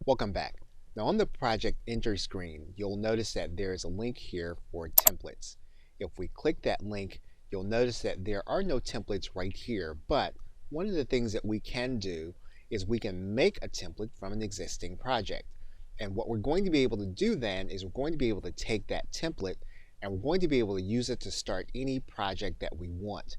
Welcome back. Now on the project entry screen, you'll notice that there is a link here for templates. If we click that link, you'll notice that there are no templates right here, but one of the things that we can do is we can make a template from an existing project. And what we're going to be able to do then is we're going to be able to take that template and we're going to be able to use it to start any project that we want.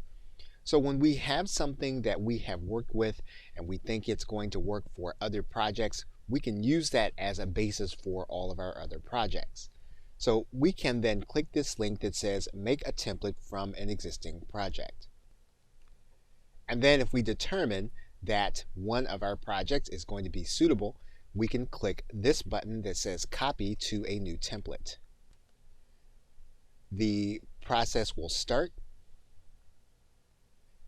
So when we have something that we have worked with and we think it's going to work for other projects, we can use that as a basis for all of our other projects. So we can then click this link that says make a template from an existing project. And then if we determine that one of our projects is going to be suitable, we can click this button that says copy to a new template. The process will start.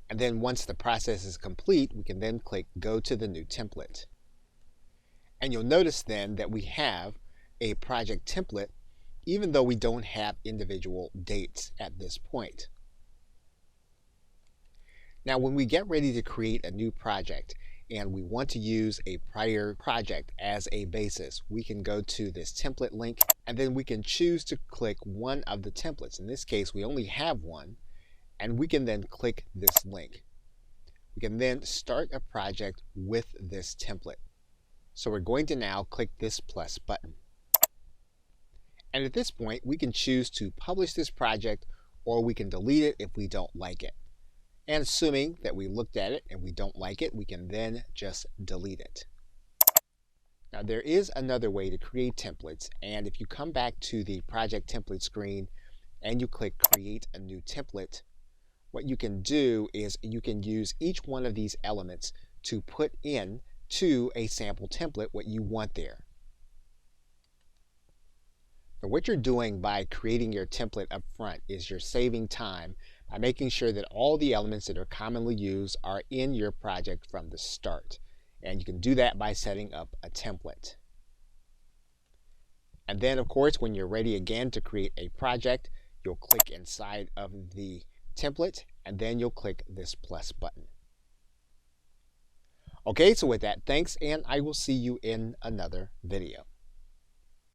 And then once the process is complete, we can then click go to the new template. And you'll notice then that we have a project template even though we don't have individual dates at this point. Now when we get ready to create a new project and we want to use a prior project as a basis, we can go to this template link and then we can choose to click one of the templates. In this case we only have one, and we can then click this link. We can then start a project with this template. So we're going to now click this plus button. And at this point, we can choose to publish this project or we can delete it if we don't like it. And assuming that we looked at it and we don't like it, we can then just delete it. Now there is another way to create templates, and if you come back to the project template screen and you click create a new template, what you can do is you can use each one of these elements to put in to a sample template what you want there. Now what you're doing by creating your template up front is you're saving time by making sure that all the elements that are commonly used are in your project from the start. And you can do that by setting up a template. And then of course when you're ready again to create a project, you'll click inside of the template and then you'll click this plus button. Okay, so with that, thanks, and I will see you in another video.